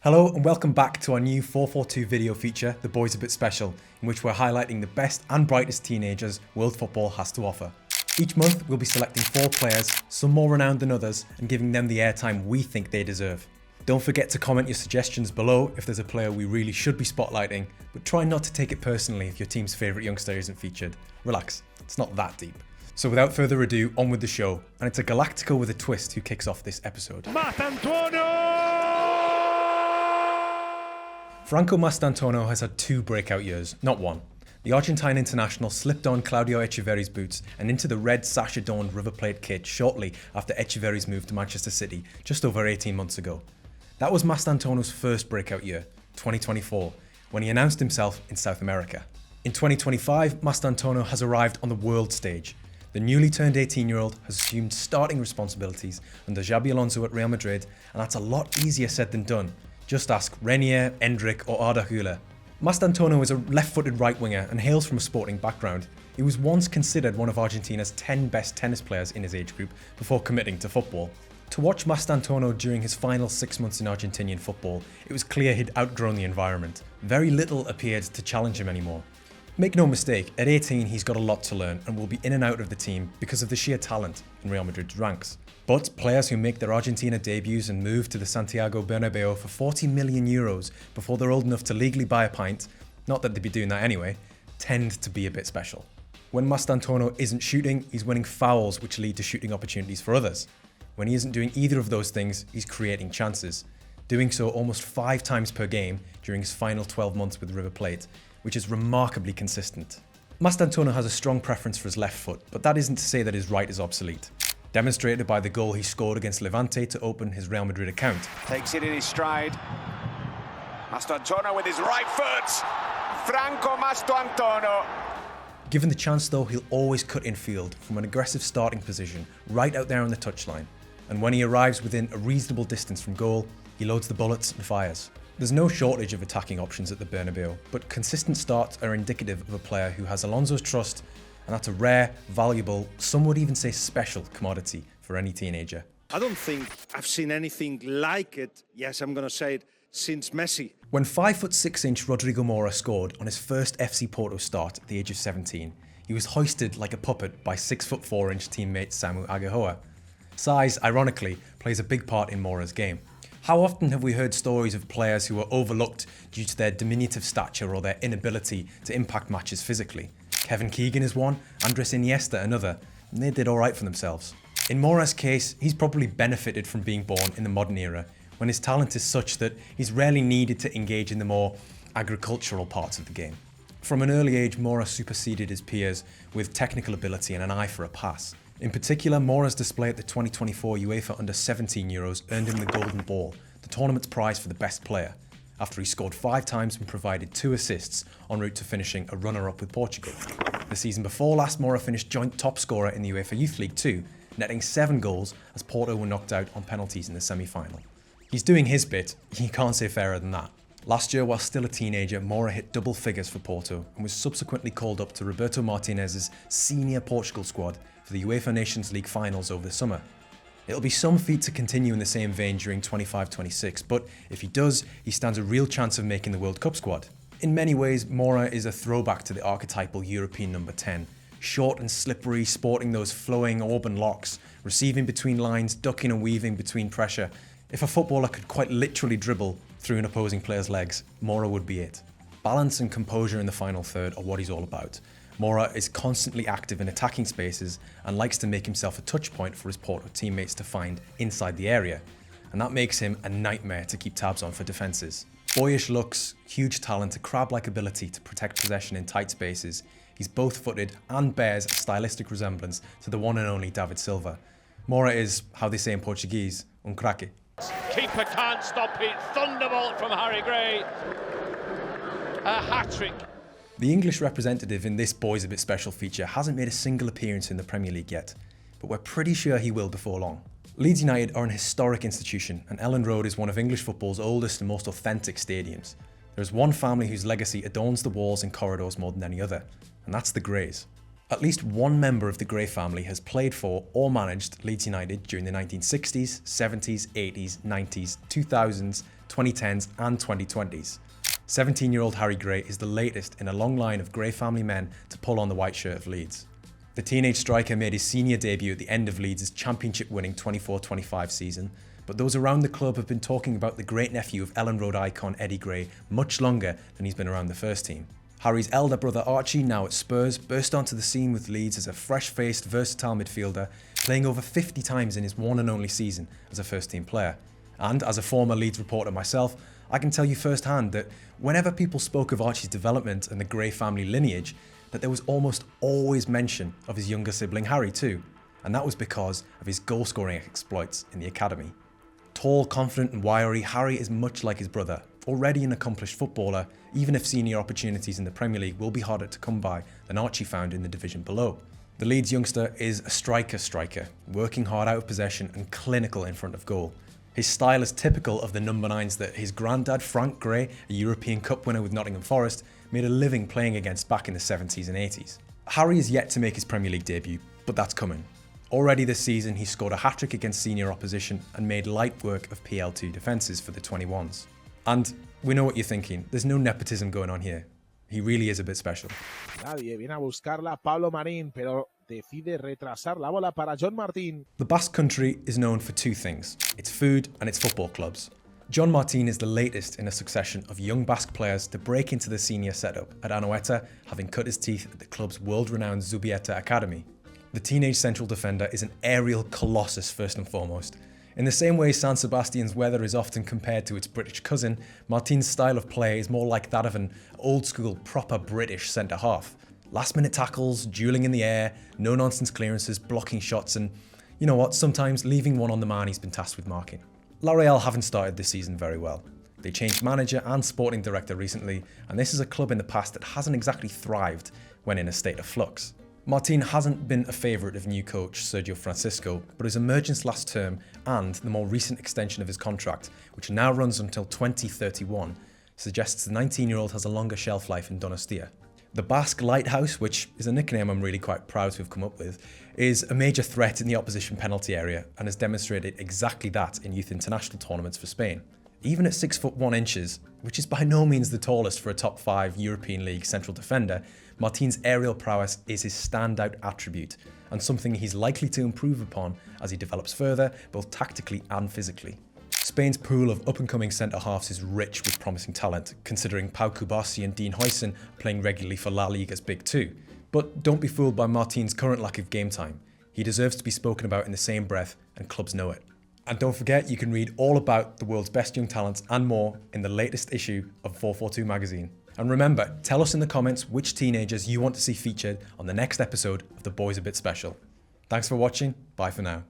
Hello and welcome back to our new 442 video feature, The Boys a Bit Special, in which we're highlighting the best and brightest teenagers world football has to offer. Each month we'll be selecting 4 players, some more renowned than others, and giving them the airtime we think they deserve. Don't forget to comment your suggestions below if there's a player we really should be spotlighting, but try not to take it personally if your team's favourite youngster isn't featured. Relax, it's not that deep. So without further ado, on with the show, and it's a Galactico with a twist who kicks off this episode. Franco Mastantuono has had 2 breakout years, not one. The Argentine international slipped on 𝗘𝗫𝗧𝗏𝗧𝗏𝗧's boots and into the red sash-adorned River Plate kit shortly after 𝗘𝗫𝗧𝗏𝗧's move to Manchester City just over 18 months ago. That was Mastantuono's first breakout year, 2024, when he announced himself in South America. In 2025, Mastantuono has arrived on the world stage. The newly turned 18-year-old has assumed starting responsibilities under Xabi Alonso at Real Madrid, and that's a lot easier said than done. Just ask Renier, Endrick or 𝗘𝗫𝗓𝗍𝗓. Mastantuono is a left-footed right winger and hails from a sporting background. He was once considered one of Argentina's 10 best tennis players in his age group before committing to football. To watch Mastantuono during his final 6 months in Argentinian football, it was clear he'd outgrown the environment. Very little appeared to challenge him anymore. Make no mistake, at 18 he's got a lot to learn and will be in and out of the team because of the sheer talent in Real Madrid's ranks. But players who make their Argentina debuts and move to the Santiago Bernabeu for €40 million before they're old enough to legally buy a pint, not that they'd be doing that anyway, tend to be a bit special. When Mastantuono isn't shooting, he's winning fouls which lead to shooting opportunities for others. When he isn't doing either of those things, he's creating chances, doing so almost 5 times per game during his final 12 months with River Plate, which is remarkably consistent. Mastantuono has a strong preference for his left foot, but that isn't to say that his right is obsolete. Demonstrated by the goal he scored against Levante to open his Real Madrid account. Takes it in his stride. Mastantuono with his right foot. Franco Mastantuono. Given the chance though, he'll always cut infield from an aggressive starting position right out there on the touchline. And when he arrives within a reasonable distance from goal, he loads the bullets and fires. There's no shortage of attacking options at the Bernabeu, but consistent starts are indicative of a player who has Alonso's trust, and that's a rare, valuable, some would even say special commodity for any teenager. I don't think I've seen anything like it, yes, I'm going to say it, since Messi. When 5'6" Rodrigo Moura scored on his first FC Porto start at the age of 17, he was hoisted like a puppet by 6'4" teammate Samu Agüero. Size, ironically, plays a big part in Moura's game. How often have we heard stories of players who were overlooked due to their diminutive stature or their inability to impact matches physically? Kevin Keegan is one, Andres Iniesta another, and they did alright for themselves. In Moura's case, he's probably benefited from being born in the modern era, when his talent is such that he's rarely needed to engage in the more agricultural parts of the game. From an early age, Moura superseded his peers with technical ability and an eye for a pass. In particular, Moura's display at the 2024 UEFA Under-17 Euros earned him the Golden Ball, the tournament's prize for the best player, after he scored 5 times and provided 2 assists en route to finishing a runner-up with Portugal. The season before last, Moura finished joint top scorer in the UEFA Youth League 2, netting 7 goals as Porto were knocked out on penalties in the semi-final. He's doing his bit, you can't say fairer than that. Last year, while still a teenager, Moura hit double figures for Porto and was subsequently called up to Roberto Martinez's senior Portugal squad for the UEFA Nations League finals over the summer. It'll be some feat to continue in the same vein during 25-26, but if he does, he stands a real chance of making the World Cup squad. In many ways, Moura is a throwback to the archetypal European number 10. Short and slippery, sporting those flowing auburn locks, receiving between lines, ducking and weaving between pressure. If a footballer could quite literally dribble through an opposing player's legs, Moura would be it. Balance and composure in the final third are what he's all about. Moura is constantly active in attacking spaces and likes to make himself a touch point for his Porto teammates to find inside the area, and that makes him a nightmare to keep tabs on for defences. Boyish looks, huge talent, a crab-like ability to protect possession in tight spaces. He's both-footed and bears a stylistic resemblance to the one and only David Silva. Moura is, how they say in Portuguese, craque. Keeper can't stop it. Thunderbolt from Harry Gray. A hat-trick. The English representative in this Boys a Bit Special feature hasn't made a single appearance in the Premier League yet, but we're pretty sure he will before long. Leeds United are an historic institution, and Elland Road is one of English football's oldest and most authentic stadiums. There's one family whose legacy adorns the walls and corridors more than any other, and that's the Greys. At least one member of the Grey family has played for or managed Leeds United during the 1960s, 70s, 80s, 90s, 2000s, 2010s and 2020s. 17-year-old Harry Gray is the latest in a long line of Gray family men to pull on the white shirt of Leeds. The teenage striker made his senior debut at the end of Leeds' championship-winning 24-25 season, but those around the club have been talking about the great-nephew of Elland Road icon Eddie Gray much longer than he's been around the first team. Harry's elder brother Archie, now at Spurs, burst onto the scene with Leeds as a fresh-faced, versatile midfielder, playing over 50 times in his one and only season as a first-team player. And as a former Leeds reporter myself, I can tell you firsthand that whenever people spoke of Archie's development and the Gray family lineage, that there was almost always mention of his younger sibling Harry too, and that was because of his goal-scoring exploits in the academy. Tall, confident and wiry, Harry is much like his brother, already an accomplished footballer, even if senior opportunities in the Premier League will be harder to come by than Archie found in the division below. The Leeds youngster is a striker, working hard out of possession and clinical in front of goal. His style is typical of the number 9s that his granddad Frank Gray, a European Cup winner with Nottingham Forest, made a living playing against back in the 70s and 80s. Harry is yet to make his Premier League debut, but that's coming. Already this season he scored a hat-trick against senior opposition and made light work of PL2 defences for the 21s. And we know what you're thinking, there's no nepotism going on here. He really is a bit special. Nadie viene a buscarla Pablo Marín, pero decide retrasar la bola para John Martín. The Basque Country is known for two things, its food and its football clubs. John Martín is the latest in a succession of young Basque players to break into the senior setup at Anoeta, having cut his teeth at the club's world-renowned Zubieta Academy. The teenage central defender is an aerial colossus first and foremost. In the same way San Sebastian's weather is often compared to its British cousin, Martín's style of play is more like that of an old-school proper British centre-half. Last-minute tackles, duelling in the air, no-nonsense clearances, blocking shots and, you know what, sometimes leaving one on the man he's been tasked with marking. La Real haven't started this season very well. They changed manager and sporting director recently, and this is a club in the past that hasn't exactly thrived when in a state of flux. Martín hasn't been a favourite of new coach Sergio Francisco, but his emergence last term and the more recent extension of his contract, which now runs until 2031, suggests the 19-year-old has a longer shelf life in Donostia. The Basque Lighthouse, which is a nickname I'm really quite proud to have come up with, is a major threat in the opposition penalty area and has demonstrated exactly that in youth international tournaments for Spain. Even at 6'1", which is by no means the tallest for a top 5 European League central defender, Martín's aerial prowess is his standout attribute and something he's likely to improve upon as he develops further, both tactically and physically. Spain's pool of up-and-coming centre-halves is rich with promising talent, considering Pau Cubarsí and Dean Huijsen playing regularly for La Liga's Big Two. But don't be fooled by Martín's current lack of game time. He deserves to be spoken about in the same breath, and clubs know it. And don't forget, you can read all about the world's best young talents and more in the latest issue of FourFourTwo magazine. And remember, tell us in the comments which teenagers you want to see featured on the next episode of The Boys A Bit Special. Thanks for watching, bye for now.